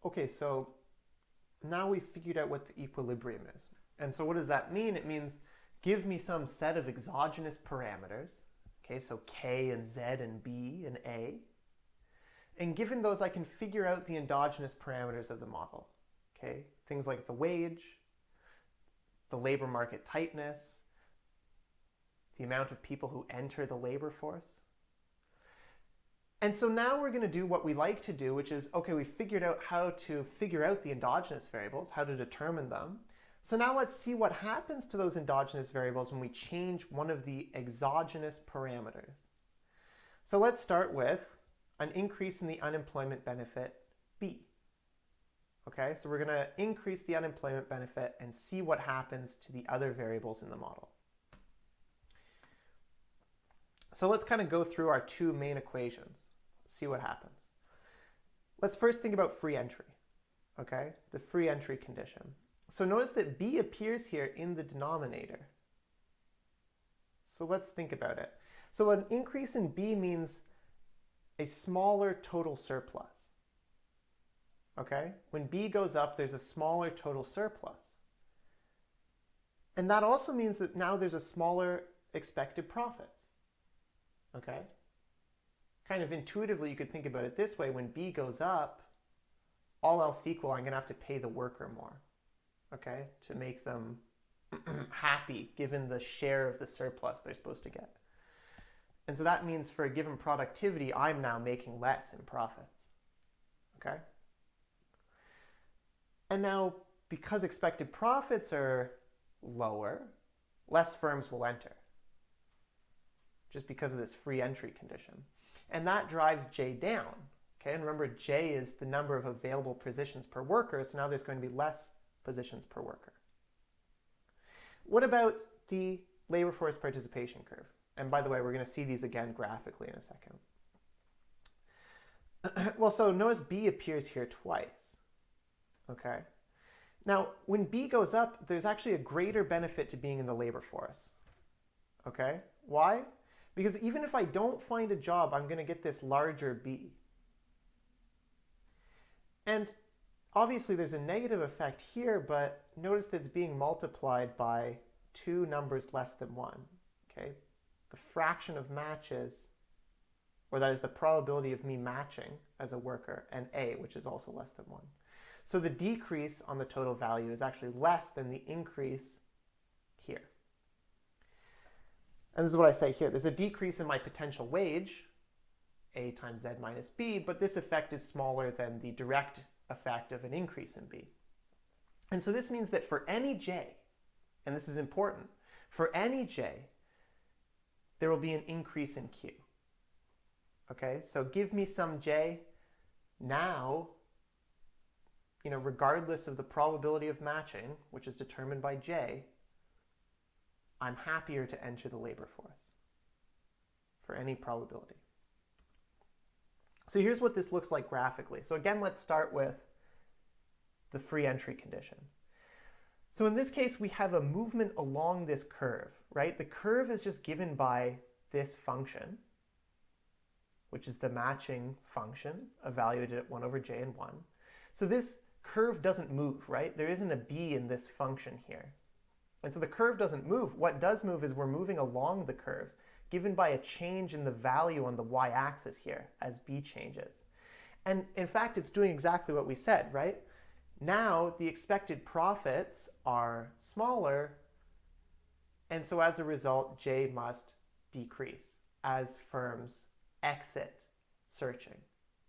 Okay, so now we've figured out what the equilibrium is. And so what does that mean? It means give me some set of exogenous parameters. Okay, so K and Z and B and A. And given those, I can figure out the endogenous parameters of the model. Okay, things like the wage, the labor market tightness, the amount of people who enter the labor force. And so now we're going to do what we like to do, which is, okay, we figured out how to figure out the endogenous variables, how to determine them. So now let's see what happens to those endogenous variables when we change one of the exogenous parameters. So let's start with an increase in the unemployment benefit B. Okay, so we're going to increase the unemployment benefit and see what happens to the other variables in the model. So let's kind of go through our two main equations, see what happens. Let's first think about free entry, okay? The free entry condition. So notice that B appears here in the denominator. So let's think about it. So an increase in B means a smaller total surplus, okay? When B goes up, there's a smaller total surplus. And that also means that now there's a smaller expected profits. Okay? Kind of intuitively, you could think about it this way. When B goes up, all else equal, I'm going to have to pay the worker more, okay, to make them happy given the share of the surplus they're supposed to get. And so that means for a given productivity, I'm now making less in profits, okay? And now, because expected profits are lower, less firms will enter, just because of this free entry condition. And that drives J down. Okay, and remember, J is the number of available positions per worker, so now there's going to be less positions per worker. What about the labor force participation curve? And by the way, we're going to see these again graphically in a second. Well, so notice B appears here twice. Okay. Now, when B goes up, there's actually a greater benefit to being in the labor force. Okay. Why? Because even if I don't find a job, I'm going to get this larger B. And obviously there's a negative effect here, but notice that it's being multiplied by two numbers less than 1. Okay? The fraction of matches, or that is the probability of me matching as a worker, and A, which is also less than 1. So the decrease on the total value is actually less than the increase here. And this is what I say here. There's a decrease in my potential wage, A times Z minus B, but this effect is smaller than the direct effect of an increase in B. And so this means that for any J, and this is important, for any J, there will be an increase in Q. Okay, so give me some J now, regardless of the probability of matching, which is determined by J, I'm happier to enter the labor force for any probability. So here's what this looks like graphically. So again, let's start with the free entry condition. So in this case, we have a movement along this curve, right? The curve is just given by this function, which is the matching function evaluated at 1 over j and 1. So this curve doesn't move, right? There isn't a b in this function here. And so the curve doesn't move. What does move is we're moving along the curve, given by a change in the value on the y-axis here as b changes. And in fact, it's doing exactly what we said, right? Now the expected profits are smaller, and so as a result, J must decrease as firms exit searching.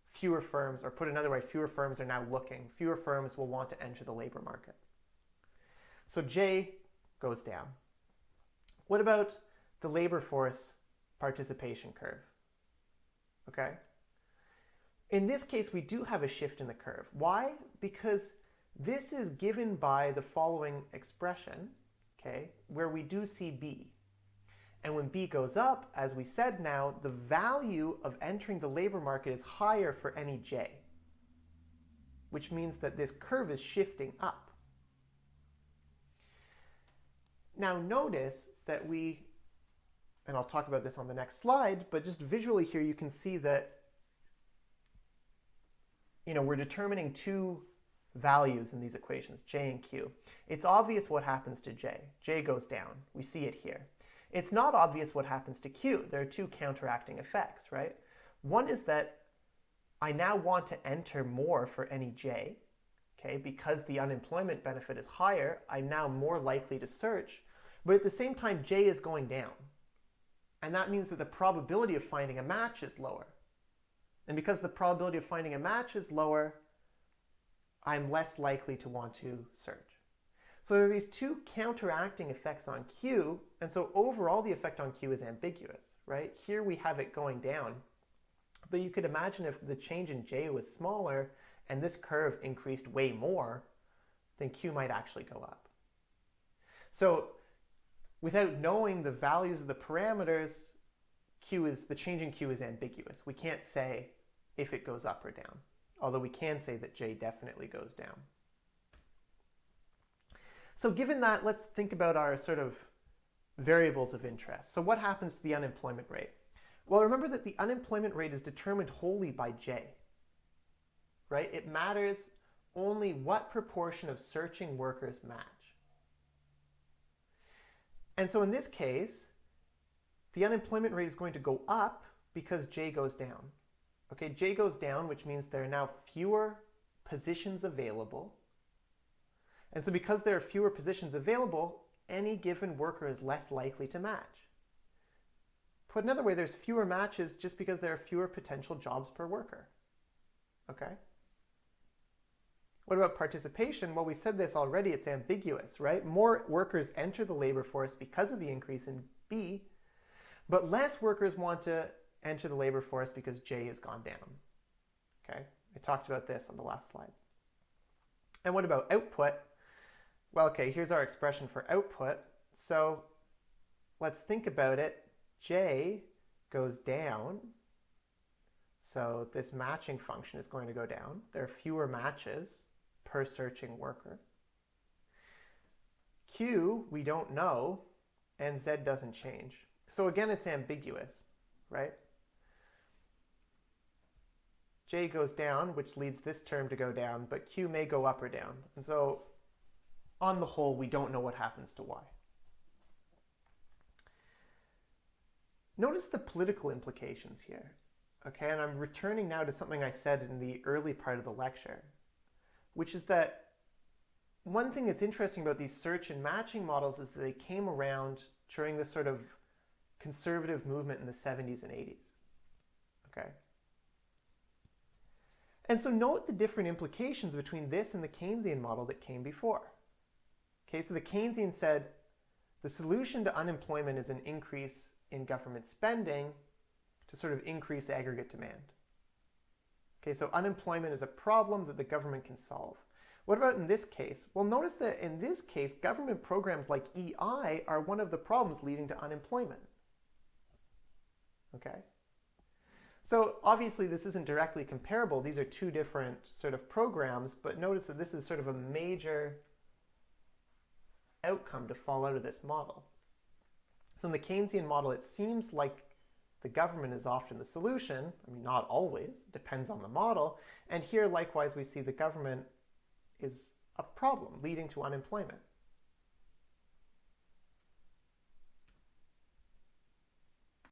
Fewer firms, or put another way, fewer firms are now looking. Fewer firms will want to enter the labor market. So J goes down. What about the labor force participation curve? Okay. In this case, we do have a shift in the curve. Why? Because this is given by the following expression, okay, where we do see B. And when B goes up, as we said now, the value of entering the labor market is higher for any J, which means that this curve is shifting up. Now notice that and I'll talk about this on the next slide, but just visually here you can see that we're determining two values in these equations, j and q. It's obvious what happens to j. J goes down. We see it here. It's not obvious what happens to q. There are two counteracting effects, right? One is that I now want to enter more for any j. Okay, because the unemployment benefit is higher, I'm now more likely to search. But at the same time, j is going down. And that means that the probability of finding a match is lower. And because the probability of finding a match is lower, I'm less likely to want to search. So there are these two counteracting effects on Q, and so overall the effect on Q is ambiguous, right? Here we have it going down, but you could imagine if the change in J was smaller and this curve increased way more, then Q might actually go up. So without knowing the values of the parameters, the change in Q is ambiguous. We can't say if it goes up or down, although we can say that J definitely goes down. So given that, let's think about our sort of variables of interest. So what happens to the unemployment rate? Well, remember that the unemployment rate is determined wholly by J, right? It matters only what proportion of searching workers match. And so in this case, the unemployment rate is going to go up because J goes down. Okay, J goes down, which means there are now fewer positions available. And so because there are fewer positions available, any given worker is less likely to match. Put another way, there's fewer matches just because there are fewer potential jobs per worker. Okay? What about participation? Well, we said this already, it's ambiguous, right? More workers enter the labor force because of the increase in B, but less workers want to enter the labor force because J has gone down. Okay? I talked about this on the last slide. And what about output? Well, okay, here's our expression for output. So let's think about it. J goes down. So this matching function is going to go down. There are fewer matches per searching worker. Q, we don't know, and Z doesn't change. So again, it's ambiguous, right? J goes down, which leads this term to go down, but Q may go up or down. And so on the whole, we don't know what happens to Y. Notice the political implications here. Okay, and I'm returning now to something I said in the early part of the lecture, which is that one thing that's interesting about these search and matching models is that they came around during this sort of conservative movement in the 70s and 80s. Okay? And so note the different implications between this and the Keynesian model that came before. Okay, so the Keynesian said the solution to unemployment is an increase in government spending to sort of increase aggregate demand. Okay, so unemployment is a problem that the government can solve. What about in this case? Well, notice that in this case, government programs like EI are one of the problems leading to unemployment. Okay? So obviously this isn't directly comparable. These are two different sort of programs, but notice that this is sort of a major outcome to fall out of this model. So in the Keynesian model, it seems like the government is often the solution. I mean, not always, depends on the model. And here, likewise, we see the government is a problem leading to unemployment.